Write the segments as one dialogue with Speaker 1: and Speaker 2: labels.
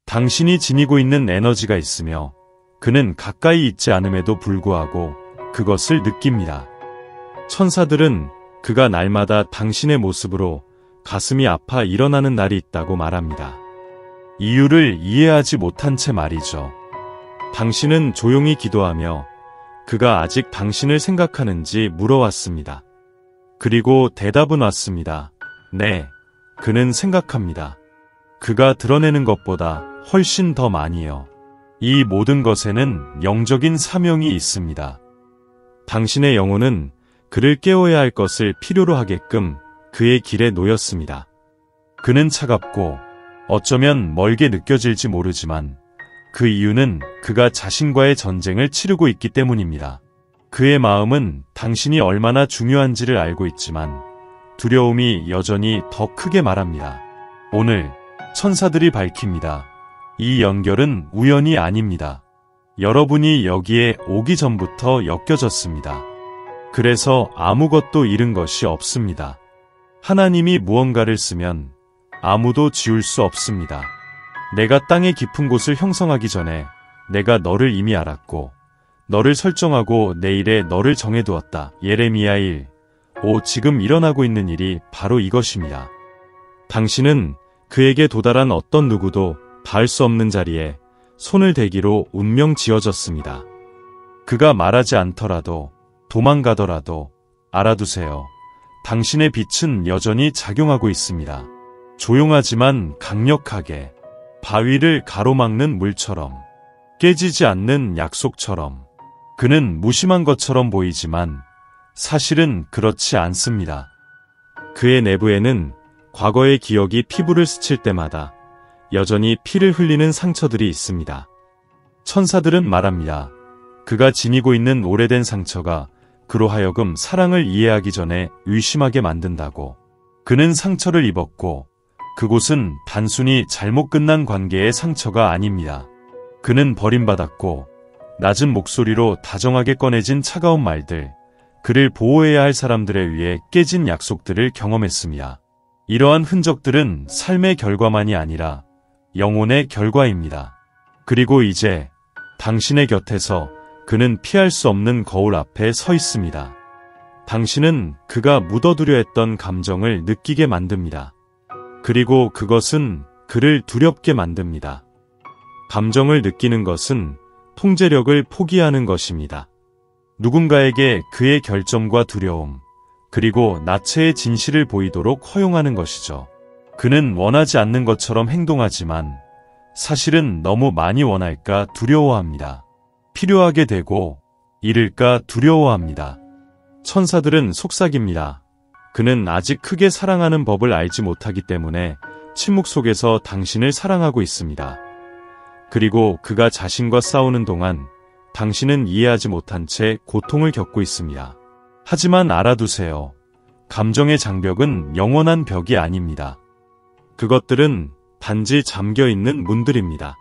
Speaker 1: 당신이 지니고 있는 에너지가 있으며 그는 가까이 있지 않음에도 불구하고 그것을 느낍니다. 천사들은 그가 날마다 당신의 모습으로 가슴이 아파 일어나는 날이 있다고 말합니다. 이유를 이해하지 못한 채 말이죠. 당신은 조용히 기도하며 그가 아직 당신을 생각하는지 물어왔습니다. 그리고 대답은 왔습니다. 네, 그는 생각합니다. 그가 드러내는 것보다 훨씬 더 많이요. 이 모든 것에는 영적인 사명이 있습니다. 당신의 영혼은 그를 깨워야 할 것을 필요로 하게끔 그의 길에 놓였습니다. 그는 차갑고 어쩌면 멀게 느껴질지 모르지만 그 이유는 그가 자신과의 전쟁을 치르고 있기 때문입니다. 그의 마음은 당신이 얼마나 중요한지를 알고 있지만 두려움이 여전히 더 크게 말합니다. 오늘 천사들이 밝힙니다. 이 연결은 우연이 아닙니다. 여러분이 여기에 오기 전부터 엮여졌습니다. 그래서 아무것도 잃은 것이 없습니다. 하나님이 무언가를 쓰면 아무도 지울 수 없습니다. 내가 땅의 깊은 곳을 형성하기 전에 내가 너를 이미 알았고 너를 설정하고 내일에 너를 정해두었다. 예레미야 1. 지금 일어나고 있는 일이 바로 이것입니다. 당신은 그에게 도달한 어떤 누구도 닿을 수 없는 자리에 손을 대기로 운명 지어졌습니다. 그가 말하지 않더라도 도망가더라도 알아두세요. 당신의 빛은 여전히 작용하고 있습니다. 조용하지만 강력하게 바위를 가로막는 물처럼 깨지지 않는 약속처럼 그는 무심한 것처럼 보이지만 사실은 그렇지 않습니다. 그의 내부에는 과거의 기억이 피부를 스칠 때마다 여전히 피를 흘리는 상처들이 있습니다. 천사들은 말합니다. 그가 지니고 있는 오래된 상처가 그로 하여금 사랑을 이해하기 전에 의심하게 만든다고. 그는 상처를 입었고 그곳은 단순히 잘못 끝난 관계의 상처가 아닙니다. 그는 버림받았고 낮은 목소리로 다정하게 꺼내진 차가운 말들, 그를 보호해야 할 사람들에 의해 깨진 약속들을 경험했습니다. 이러한 흔적들은 삶의 결과만이 아니라 영혼의 결과입니다. 그리고 이제 당신의 곁에서 그는 피할 수 없는 거울 앞에 서 있습니다. 당신은 그가 묻어두려 했던 감정을 느끼게 만듭니다. 그리고 그것은 그를 두렵게 만듭니다. 감정을 느끼는 것은 통제력을 포기하는 것입니다. 누군가에게 그의 결점과 두려움, 그리고 나체의 진실을 보이도록 허용하는 것이죠. 그는 원하지 않는 것처럼 행동하지만 사실은 너무 많이 원할까 두려워합니다. 필요하게 되고 잃을까 두려워합니다. 천사들은 속삭입니다. 그는 아직 크게 사랑하는 법을 알지 못하기 때문에 침묵 속에서 당신을 사랑하고 있습니다. 그리고 그가 자신과 싸우는 동안 당신은 이해하지 못한 채 고통을 겪고 있습니다. 하지만 알아두세요. 감정의 장벽은 영원한 벽이 아닙니다. 그것들은 단지 잠겨있는 문들입니다.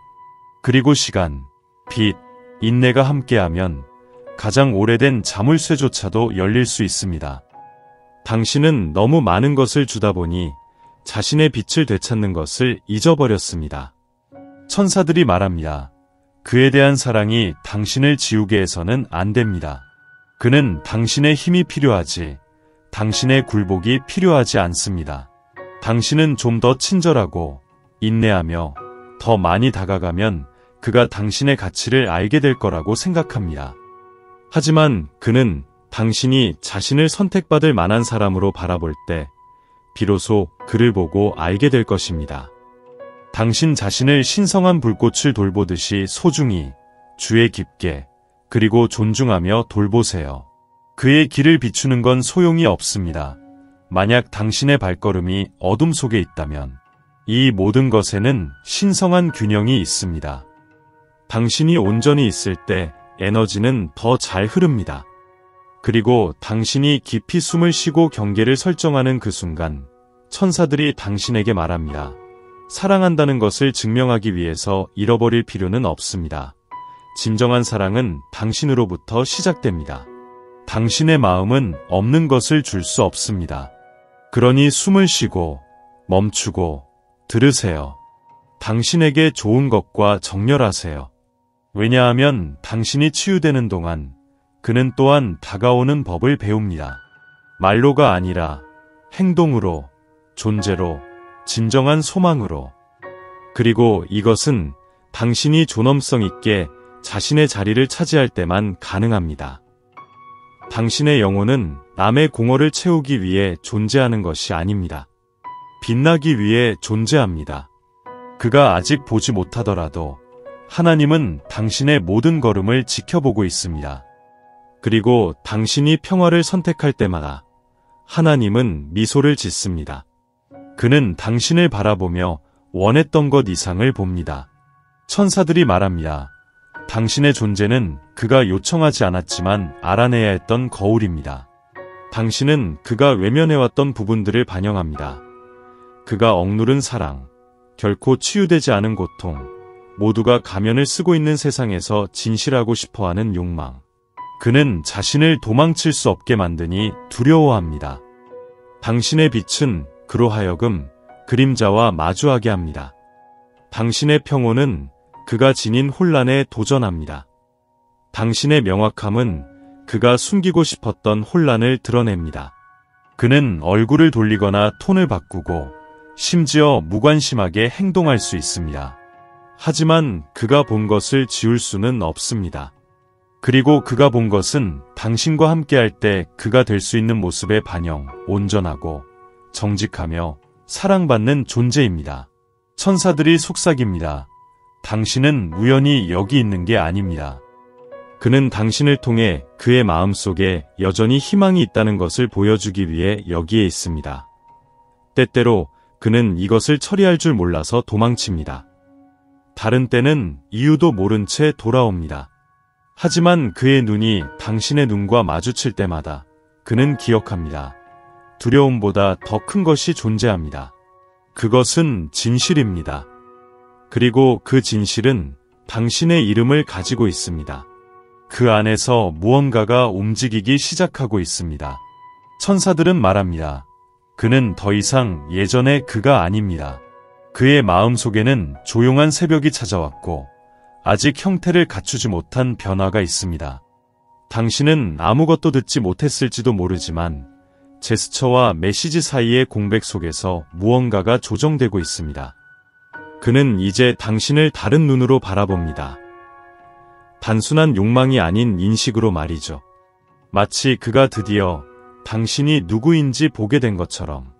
Speaker 1: 그리고 시간, 빛, 인내가 함께하면 가장 오래된 자물쇠조차도 열릴 수 있습니다. 당신은 너무 많은 것을 주다 보니 자신의 빛을 되찾는 것을 잊어버렸습니다. 천사들이 말합니다. 그에 대한 사랑이 당신을 지우게 해서는 안 됩니다. 그는 당신의 힘이 필요하지, 당신의 굴복이 필요하지 않습니다. 당신은 좀 더 친절하고 인내하며 더 많이 다가가면 그가 당신의 가치를 알게 될 거라고 생각합니다. 하지만 그는 당신이 자신을 선택받을 만한 사람으로 바라볼 때 비로소 그를 보고 알게 될 것입니다. 당신 자신을 신성한 불꽃을 돌보듯이 소중히, 주의 깊게, 그리고 존중하며 돌보세요. 그의 길을 비추는 건 소용이 없습니다. 만약 당신의 발걸음이 어둠 속에 있다면 이 모든 것에는 신성한 균형이 있습니다. 당신이 온전히 있을 때 에너지는 더 잘 흐릅니다. 그리고 당신이 깊이 숨을 쉬고 경계를 설정하는 그 순간 천사들이 당신에게 말합니다. 사랑한다는 것을 증명하기 위해서 잃어버릴 필요는 없습니다. 진정한 사랑은 당신으로부터 시작됩니다. 당신의 마음은 없는 것을 줄 수 없습니다. 그러니 숨을 쉬고 멈추고 들으세요. 당신에게 좋은 것과 정렬하세요. 왜냐하면 당신이 치유되는 동안 그는 또한 다가오는 법을 배웁니다. 말로가 아니라 행동으로, 존재로, 진정한 소망으로. 그리고 이것은 당신이 존엄성 있게 자신의 자리를 차지할 때만 가능합니다. 당신의 영혼은 남의 공허를 채우기 위해 존재하는 것이 아닙니다. 빛나기 위해 존재합니다. 그가 아직 보지 못하더라도 하나님은 당신의 모든 걸음을 지켜보고 있습니다. 그리고 당신이 평화를 선택할 때마다 하나님은 미소를 짓습니다. 그는 당신을 바라보며 원했던 것 이상을 봅니다. 천사들이 말합니다. 당신의 존재는 그가 요청하지 않았지만 알아내야 했던 거울입니다. 당신은 그가 외면해왔던 부분들을 반영합니다. 그가 억누른 사랑, 결코 치유되지 않은 고통, 모두가 가면을 쓰고 있는 세상에서 진실하고 싶어하는 욕망. 그는 자신을 도망칠 수 없게 만드니 두려워합니다. 당신의 빛은 그로 하여금 그림자와 마주하게 합니다. 당신의 평온은 그가 지닌 혼란에 도전합니다. 당신의 명확함은 그가 숨기고 싶었던 혼란을 드러냅니다. 그는 얼굴을 돌리거나 톤을 바꾸고 심지어 무관심하게 행동할 수 있습니다. 하지만 그가 본 것을 지울 수는 없습니다. 그리고 그가 본 것은 당신과 함께할 때 그가 될 수 있는 모습의 반영, 온전하고 정직하며 사랑받는 존재입니다. 천사들이 속삭입니다. 당신은 우연히 여기 있는 게 아닙니다. 그는 당신을 통해 그의 마음속에 여전히 희망이 있다는 것을 보여주기 위해 여기에 있습니다. 때때로 그는 이것을 처리할 줄 몰라서 도망칩니다. 다른 때는 이유도 모른 채 돌아옵니다. 하지만 그의 눈이 당신의 눈과 마주칠 때마다 그는 기억합니다. 두려움보다 더 큰 것이 존재합니다. 그것은 진실입니다. 그리고 그 진실은 당신의 이름을 가지고 있습니다. 그 안에서 무언가가 움직이기 시작하고 있습니다. 천사들은 말합니다. 그는 더 이상 예전의 그가 아닙니다. 그의 마음속에는 조용한 새벽이 찾아왔고 아직 형태를 갖추지 못한 변화가 있습니다. 당신은 아무것도 듣지 못했을지도 모르지만 제스처와 메시지 사이의 공백 속에서 무언가가 조정되고 있습니다. 그는 이제 당신을 다른 눈으로 바라봅니다. 단순한 욕망이 아닌 인식으로 말이죠. 마치 그가 드디어 당신이 누구인지 보게 된 것처럼,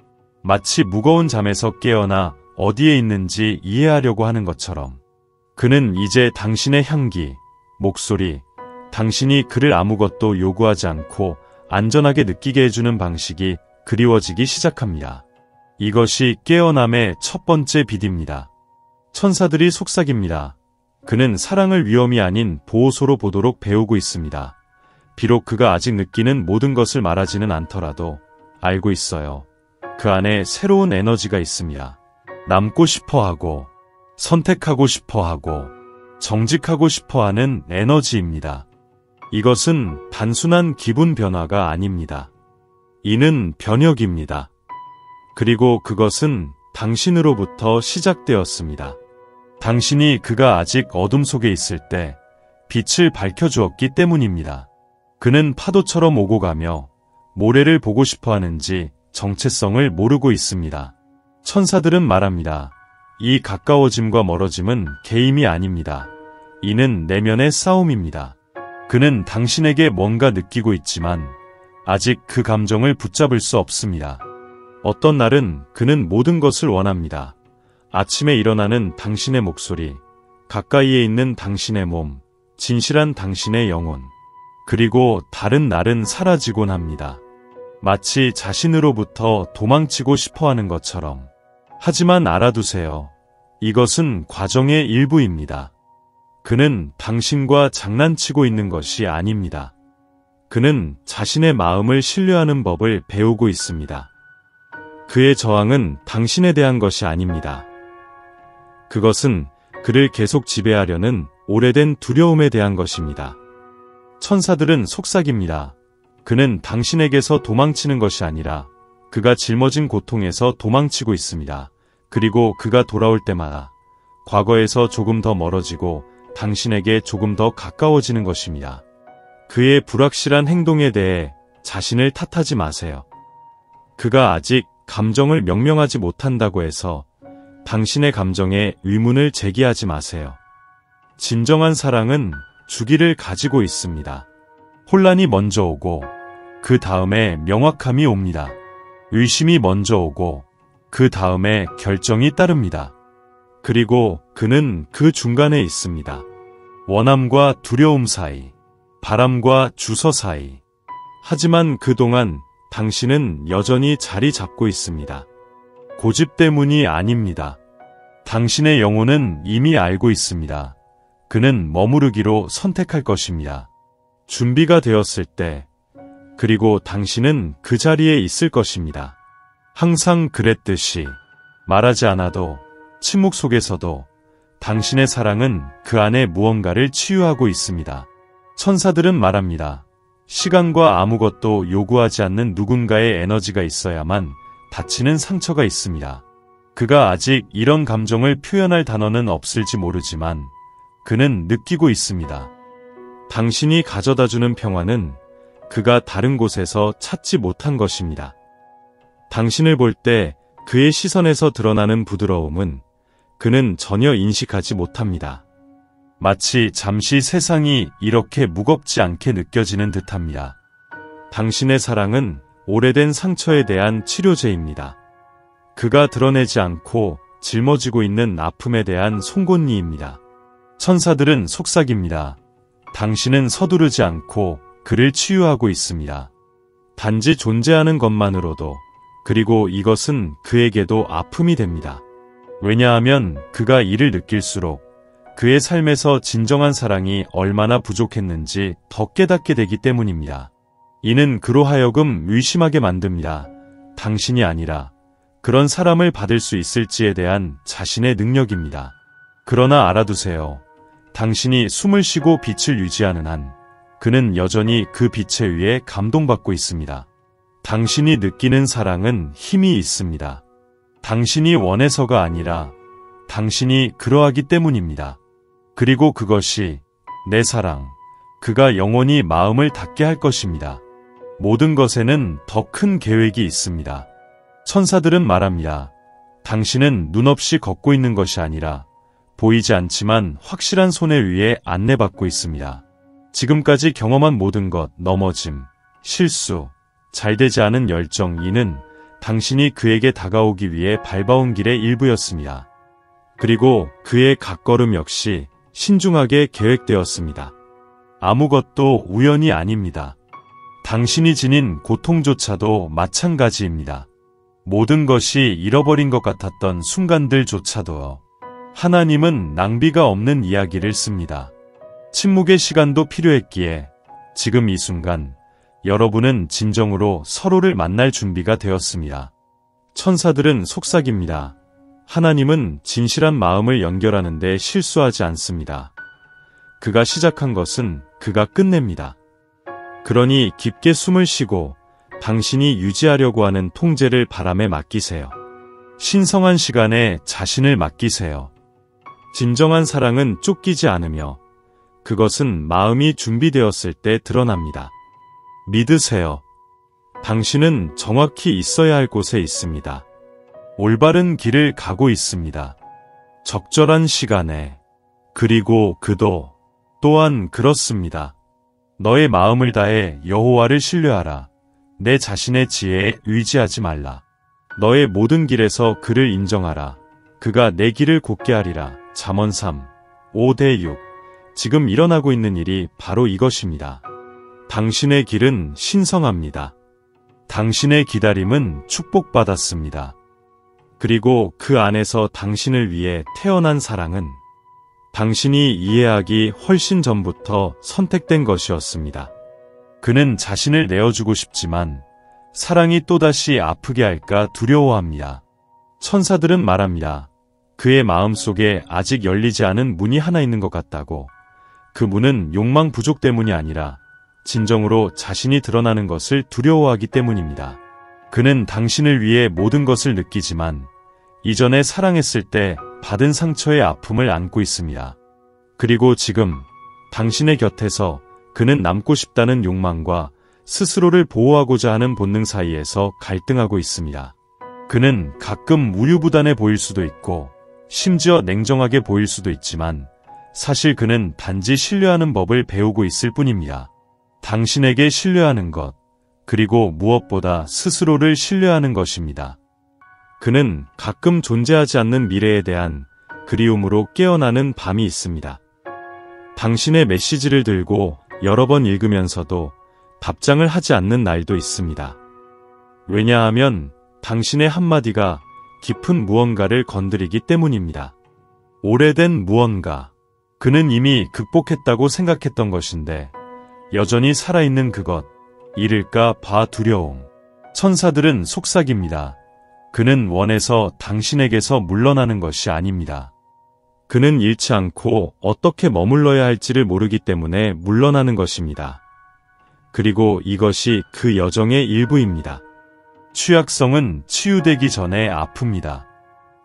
Speaker 1: 마치 무거운 잠에서 깨어나 어디에 있는지 이해하려고 하는 것처럼. 그는 이제 당신의 향기, 목소리, 당신이 그를 아무것도 요구하지 않고 안전하게 느끼게 해주는 방식이 그리워지기 시작합니다. 이것이 깨어남의 첫 번째 빛입니다. 천사들이 속삭입니다. 그는 사랑을 위험이 아닌 보호소로 보도록 배우고 있습니다. 비록 그가 아직 느끼는 모든 것을 말하지는 않더라도 알고 있어요. 그 안에 새로운 에너지가 있습니다. 남고 싶어하고, 선택하고 싶어하고, 정직하고 싶어하는 에너지입니다. 이것은 단순한 기분 변화가 아닙니다. 이는 변혁입니다. 그리고 그것은 당신으로부터 시작되었습니다. 당신이 그가 아직 어둠 속에 있을 때 빛을 밝혀주었기 때문입니다. 그는 파도처럼 오고 가며 모래를 보고 싶어 하는지 정체성을 모르고 있습니다. 천사들은 말합니다. 이 가까워짐과 멀어짐은 게임이 아닙니다. 이는 내면의 싸움입니다. 그는 당신에게 뭔가 느끼고 있지만 아직 그 감정을 붙잡을 수 없습니다. 어떤 날은 그는 모든 것을 원합니다. 아침에 일어나는 당신의 목소리, 가까이에 있는 당신의 몸, 진실한 당신의 영혼. 그리고 다른 날은 사라지곤 합니다. 마치 자신으로부터 도망치고 싶어하는 것처럼. 하지만 알아두세요. 이것은 과정의 일부입니다. 그는 당신과 장난치고 있는 것이 아닙니다. 그는 자신의 마음을 신뢰하는 법을 배우고 있습니다. 그의 저항은 당신에 대한 것이 아닙니다. 그것은 그를 계속 지배하려는 오래된 두려움에 대한 것입니다. 천사들은 속삭입니다. 그는 당신에게서 도망치는 것이 아니라 그가 짊어진 고통에서 도망치고 있습니다. 그리고 그가 돌아올 때마다 과거에서 조금 더 멀어지고 당신에게 조금 더 가까워지는 것입니다. 그의 불확실한 행동에 대해 자신을 탓하지 마세요. 그가 아직 감정을 명명하지 못한다고 해서 당신의 감정에 의문을 제기하지 마세요. 진정한 사랑은 주기를 가지고 있습니다. 혼란이 먼저 오고 그 다음에 명확함이 옵니다. 의심이 먼저 오고 그 다음에 결정이 따릅니다. 그리고 그는 그 중간에 있습니다. 원함과 두려움 사이, 바람과 주서 사이. 하지만 그동안 당신은 여전히 자리 잡고 있습니다. 고집 때문이 아닙니다. 당신의 영혼은 이미 알고 있습니다. 그는 머무르기로 선택할 것입니다. 준비가 되었을 때, 그리고 당신은 그 자리에 있을 것입니다. 항상 그랬듯이 말하지 않아도 침묵 속에서도 당신의 사랑은 그 안에 무언가를 치유하고 있습니다. 천사들은 말합니다. 시간과 아무것도 요구하지 않는 누군가의 에너지가 있어야만 닫히는 상처가 있습니다. 그가 아직 이런 감정을 표현할 단어는 없을지 모르지만 그는 느끼고 있습니다. 당신이 가져다주는 평화는 그가 다른 곳에서 찾지 못한 것입니다. 당신을 볼 때 그의 시선에서 드러나는 부드러움은 그는 전혀 인식하지 못합니다. 마치 잠시 세상이 이렇게 무겁지 않게 느껴지는 듯합니다. 당신의 사랑은 오래된 상처에 대한 치료제입니다. 그가 드러내지 않고 짊어지고 있는 아픔에 대한 송곳니입니다. 천사들은 속삭입니다. 당신은 서두르지 않고 그를 치유하고 있습니다. 단지 존재하는 것만으로도, 그리고 이것은 그에게도 아픔이 됩니다. 왜냐하면 그가 이를 느낄수록 그의 삶에서 진정한 사랑이 얼마나 부족했는지 더 깨닫게 되기 때문입니다. 이는 그로 하여금 의심하게 만듭니다. 당신이 아니라 그런 사람을 받을 수 있을지에 대한 자신의 능력입니다. 그러나 알아두세요. 당신이 숨을 쉬고 빛을 유지하는 한 그는 여전히 그 빛에 의해 감동받고 있습니다. 당신이 느끼는 사랑은 힘이 있습니다. 당신이 원해서가 아니라 당신이 그러하기 때문입니다. 그리고 그것이 내 사랑, 그가 영원히 마음을 닫게 할 것입니다. 모든 것에는 더 큰 계획이 있습니다. 천사들은 말합니다. 당신은 눈 없이 걷고 있는 것이 아니라 보이지 않지만 확실한 손에 의해 안내받고 있습니다. 지금까지 경험한 모든 것, 넘어짐, 실수, 잘되지 않은 열정, 이는 당신이 그에게 다가오기 위해 밟아온 길의 일부였습니다. 그리고 그의 각 걸음 역시 신중하게 계획되었습니다. 아무것도 우연이 아닙니다. 당신이 지닌 고통조차도 마찬가지입니다. 모든 것이 잃어버린 것 같았던 순간들조차도요. 하나님은 낭비가 없는 이야기를 씁니다. 침묵의 시간도 필요했기에 지금 이 순간 여러분은 진정으로 서로를 만날 준비가 되었습니다. 천사들은 속삭입니다. 하나님은 진실한 마음을 연결하는 데 실수하지 않습니다. 그가 시작한 것은 그가 끝냅니다. 그러니 깊게 숨을 쉬고 당신이 유지하려고 하는 통제를 바람에 맡기세요. 신성한 시간에 자신을 맡기세요. 진정한 사랑은 쫓기지 않으며 그것은 마음이 준비되었을 때 드러납니다. 믿으세요. 당신은 정확히 있어야 할 곳에 있습니다. 올바른 길을 가고 있습니다. 적절한 시간에. 그리고 그도 또한 그렇습니다. 너의 마음을 다해 여호와를 신뢰하라. 내 자신의 지혜에 의지하지 말라. 너의 모든 길에서 그를 인정하라. 그가 내 길을 곧게 하리라. 잠언 3, 5-6. 지금 일어나고 있는 일이 바로 이것입니다. 당신의 길은 신성합니다. 당신의 기다림은 축복받았습니다. 그리고 그 안에서 당신을 위해 태어난 사랑은 당신이 이해하기 훨씬 전부터 선택된 것이었습니다. 그는 자신을 내어주고 싶지만 사랑이 또다시 아프게 할까 두려워합니다. 천사들은 말합니다. 그의 마음속에 아직 열리지 않은 문이 하나 있는 것 같다고. 그 문은 욕망 부족 때문이 아니라 진정으로 자신이 드러나는 것을 두려워하기 때문입니다. 그는 당신을 위해 모든 것을 느끼지만 이전에 사랑했을 때 받은 상처의 아픔을 안고 있습니다. 그리고 지금 당신의 곁에서 그는 남고 싶다는 욕망과 스스로를 보호하고자 하는 본능 사이에서 갈등하고 있습니다. 그는 가끔 우유부단해 보일 수도 있고 심지어 냉정하게 보일 수도 있지만 사실 그는 단지 신뢰하는 법을 배우고 있을 뿐입니다. 당신에게 신뢰하는 것, 그리고 무엇보다 스스로를 신뢰하는 것입니다. 그는 가끔 존재하지 않는 미래에 대한 그리움으로 깨어나는 밤이 있습니다. 당신의 메시지를 들고 여러 번 읽으면서도 답장을 하지 않는 날도 있습니다. 왜냐하면 당신의 한마디가 깊은 무언가를 건드리기 때문입니다. 오래된 무언가. 그는 이미 극복했다고 생각했던 것인데 여전히 살아있는 그것. 잃을까 봐 두려움. 천사들은 속삭입니다. 그는 원해서 당신에게서 물러나는 것이 아닙니다. 그는 잃지 않고 어떻게 머물러야 할지를 모르기 때문에 물러나는 것입니다. 그리고 이것이 그 여정의 일부입니다. 취약성은 치유되기 전에 아픕니다.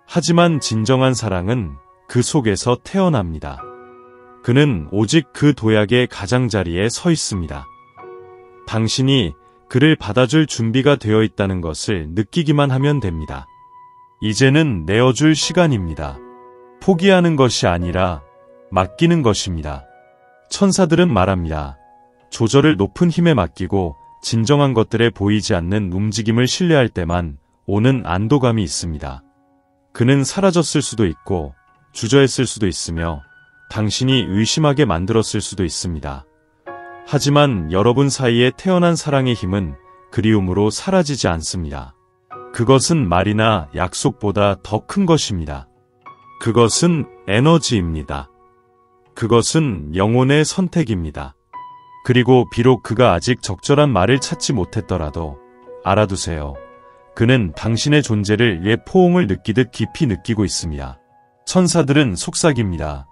Speaker 1: 하지만 진정한 사랑은 그 속에서 태어납니다. 그는 오직 그 도약의 가장자리에 서 있습니다. 당신이 그를 받아줄 준비가 되어 있다는 것을 느끼기만 하면 됩니다. 이제는 내어줄 시간입니다. 포기하는 것이 아니라 맡기는 것입니다. 천사들은 말합니다. 조절을 높은 힘에 맡기고 진정한 것들에 보이지 않는 움직임을 신뢰할 때만 오는 안도감이 있습니다. 그는 사라졌을 수도 있고 주저했을 수도 있으며 당신이 의심하게 만들었을 수도 있습니다. 하지만 여러분 사이에 태어난 사랑의 힘은 그리움으로 사라지지 않습니다. 그것은 말이나 약속보다 더 큰 것입니다. 그것은 에너지입니다. 그것은 영혼의 선택입니다. 그리고 비록 그가 아직 적절한 말을 찾지 못했더라도 알아두세요. 그는 당신의 존재를 옛 포옹을 느끼듯 깊이 느끼고 있습니다. 천사들은 속삭입니다.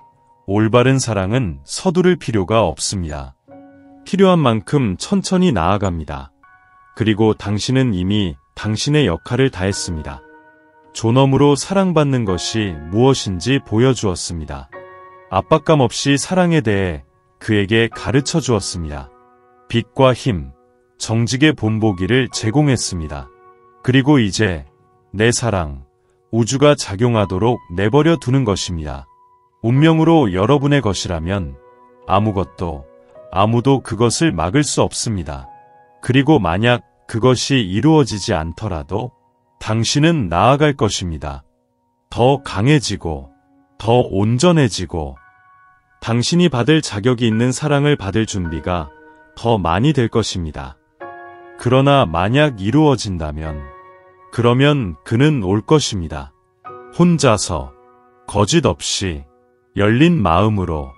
Speaker 1: 올바른 사랑은 서두를 필요가 없습니다. 필요한 만큼 천천히 나아갑니다. 그리고 당신은 이미 당신의 역할을 다했습니다. 존엄으로 사랑받는 것이 무엇인지 보여주었습니다. 압박감 없이 사랑에 대해 그에게 가르쳐 주었습니다. 빛과 힘, 정직의 본보기를 제공했습니다. 그리고 이제 내 사랑, 우주가 작용하도록 내버려 두는 것입니다. 운명으로 여러분의 것이라면 아무도 그것을 막을 수 없습니다. 그리고 만약 그것이 이루어지지 않더라도 당신은 나아갈 것입니다. 더 강해지고, 더 온전해지고, 당신이 받을 자격이 있는 사랑을 받을 준비가 더 많이 될 것입니다. 그러나 만약 이루어진다면, 그러면 그는 올 것입니다. 혼자서, 거짓 없이, 열린 마음으로.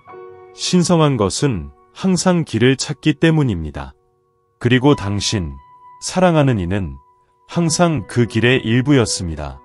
Speaker 1: 신성한 것은 항상 길을 찾기 때문입니다. 그리고 당신, 사랑하는 이는 항상 그 길의 일부였습니다.